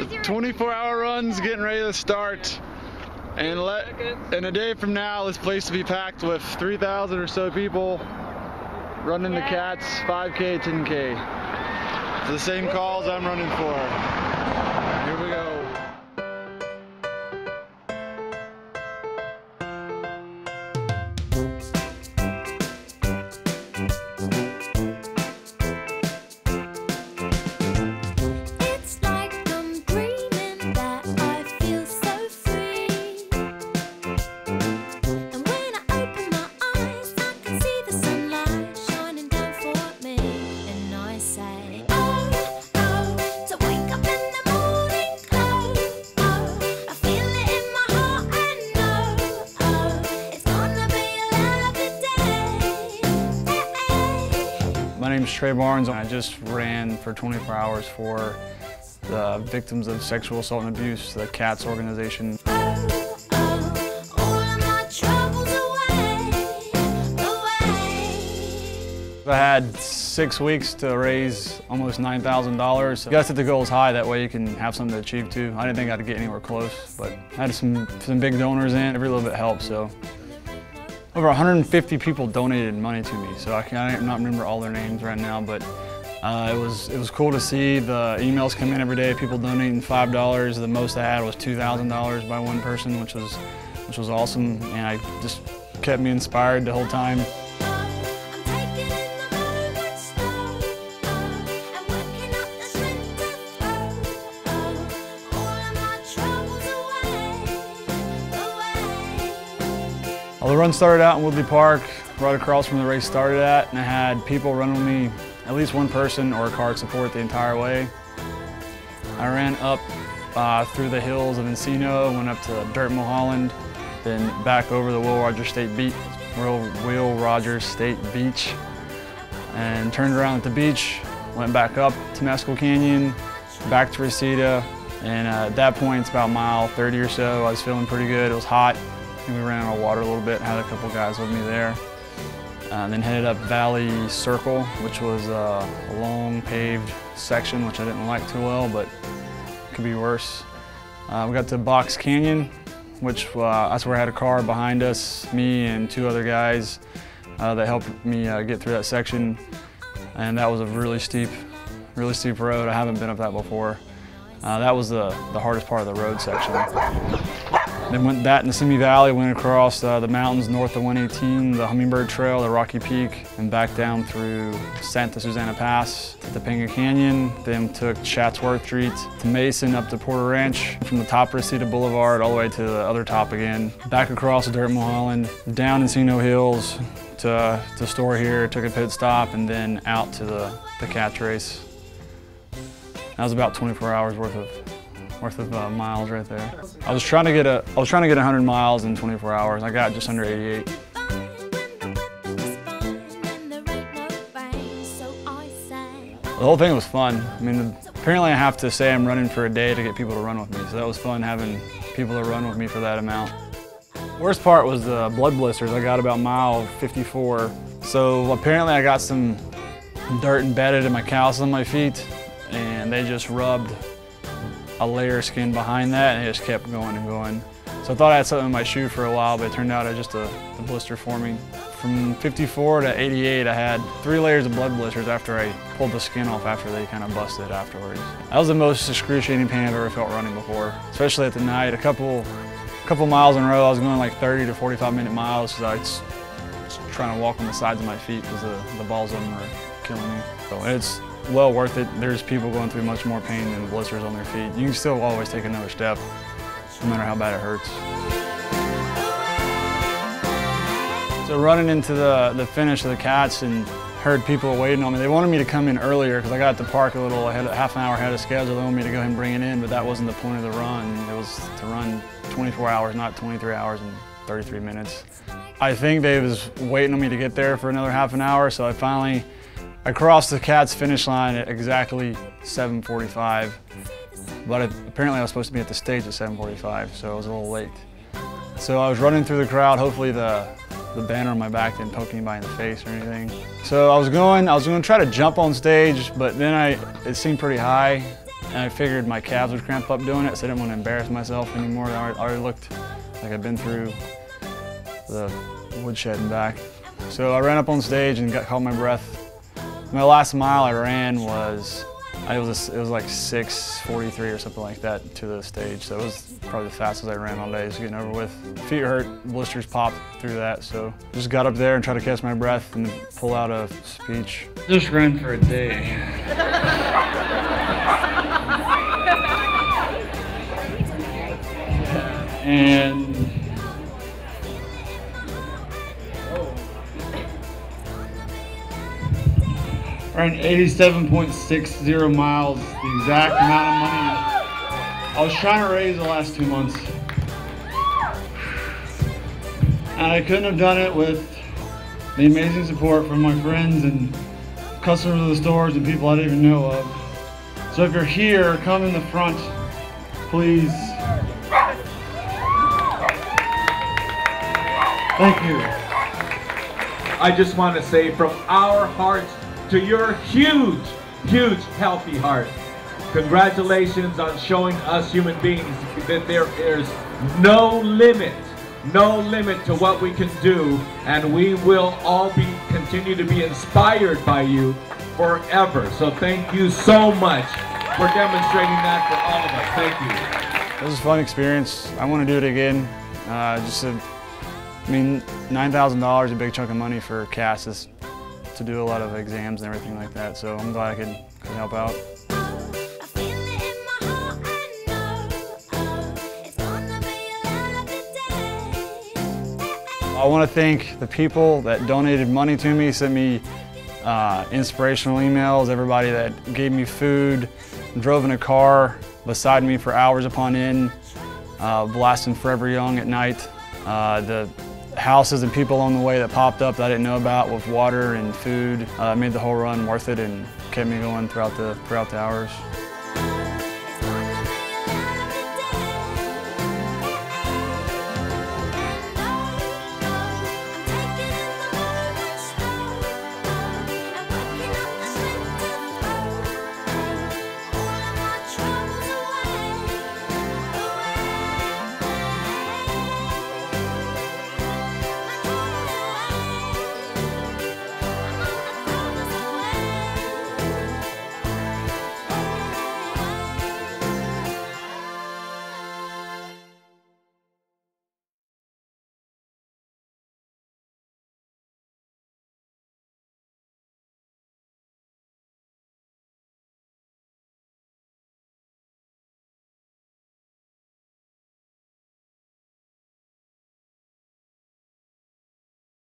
24-hour runs getting ready to start. And a day from now, this place will be packed with 3,000 or so people running the Cats 5K, 10K. It's the same cause I'm running for. Here we go. My name is Trey Barnes, and I just ran for 24 hours for the Victims of Sexual Assault and Abuse, the CATS organization. I had 6 weeks to raise almost $9,000. You gotta set the goals high, that way you can have something to achieve too. I didn't think I'd get anywhere close, but I had some big donors in. Every little bit helped, so. Over 150 people donated money to me, so I can't remember all their names right now, but it was cool to see the emails come in every day, people donating $5. The most I had was $2,000 by one person, which was awesome, and it just kept me inspired the whole time. Well, the run started out in Woodley Park, right across from the race started at, and I had people running with me, at least one person or a card support the entire way. I ran up through the hills of Encino, went up to Dirt Mulholland, then back over the Will Rogers State Beach, and turned around at the beach, went back up to Mescal Canyon, back to Reseda, and at that point, it's about mile 30 or so. I was feeling pretty good, it was hot. We ran out of water a little bit, had a couple guys with me there. Then headed up Valley Circle, which was a long paved section, which I didn't like too well, but it could be worse. We got to Box Canyon, which that's where I had a car behind us, me and two other guys that helped me get through that section. And that was a really steep road. I haven't been up that before. That was the hardest part of the road section. Then went that in the Simi Valley, went across the mountains north of 118, the Hummingbird Trail, the Rocky Peak, and back down through Santa Susana Pass to Topanga Canyon. Then took Chatsworth Street to Mason, up to Porter Ranch, from the top of Reseda Boulevard all the way to the other top again. Back across the Dirt Mulholland, down Encino Hills to store here, took a pit stop, and then out to the CATS race. That was about 24 hours worth of miles right there. I was trying to get 100 miles in 24 hours. I got just under 88. The whole thing was fun. I mean, apparently I have to say I'm running for a day to get people to run with me, so that was fun having people to run with me for that amount. Worst part was the blood blisters. I got about mile 54. So apparently I got some dirt embedded in my calluses on my feet, and they just rubbed a layer of skin behind that, and it just kept going and going. So I thought I had something in my shoe for a while, but it turned out it was just a blister forming. From 54 to 88, I had 3 layers of blood blisters after I pulled the skin off after they kind of busted afterwards. That was the most excruciating pain I've ever felt running before, especially at the night. A couple miles in a row, I was going like 30 to 45-minute miles because I was trying to walk on the sides of my feet because the balls of them were killing me. So it's well worth it. There's people going through much more pain than blisters on their feet. You can still always take another step, no matter how bad it hurts. So running into the finish of the CATS and heard people waiting on me. They wanted me to come in earlier because I got to the park a little ahead, half an hour ahead of schedule. They wanted me to go ahead and bring it in, but that wasn't the point of the run. It was to run 24 hours, not 23 hours and 33 minutes. I think they was waiting on me to get there for another half an hour, so I crossed the CATS finish line at exactly 7:45, but apparently I was supposed to be at the stage at 7:45, so I was a little late. So I was running through the crowd. Hopefully the banner on my back didn't poke anybody in the face or anything. So I was going to try to jump on stage, but then it seemed pretty high, And I figured my calves would cramp up doing it, so I didn't want to embarrass myself anymore. I already looked like I'd been through the woodshed and back. So I ran up on stage and caught my breath. My last mile I ran was like 6:43 or something like that to the stage. So it was probably the fastest I ran all day, just getting over with. Feet hurt, blisters popped through that. So just got up there and tried to catch my breath and pull out a speech. Just ran for a day. And ran 87.60 miles, the exact amount of money I was trying to raise the last 2 months. And I couldn't have done it with the amazing support from my friends and customers of the stores and people I didn't even know of. So if you're here, come in the front, please. Thank you. I just want to say from our hearts to your huge, huge healthy heart, congratulations on showing us human beings that there's no limit to what we can do, and we will all continue to be inspired by you forever. So thank you so much for demonstrating that for all of us. Thank you. It was a fun experience. I want to do it again. I mean, $9,000 is a big chunk of money for cats to do a lot of exams and everything like that. So I'm glad I could help out. I want to thank the people that donated money to me, sent me inspirational emails, everybody that gave me food, drove in a car beside me for hours upon end, blasting Forever Young at night. The houses and people along the way that popped up that I didn't know about with water and food made the whole run worth it and kept me going throughout the hours.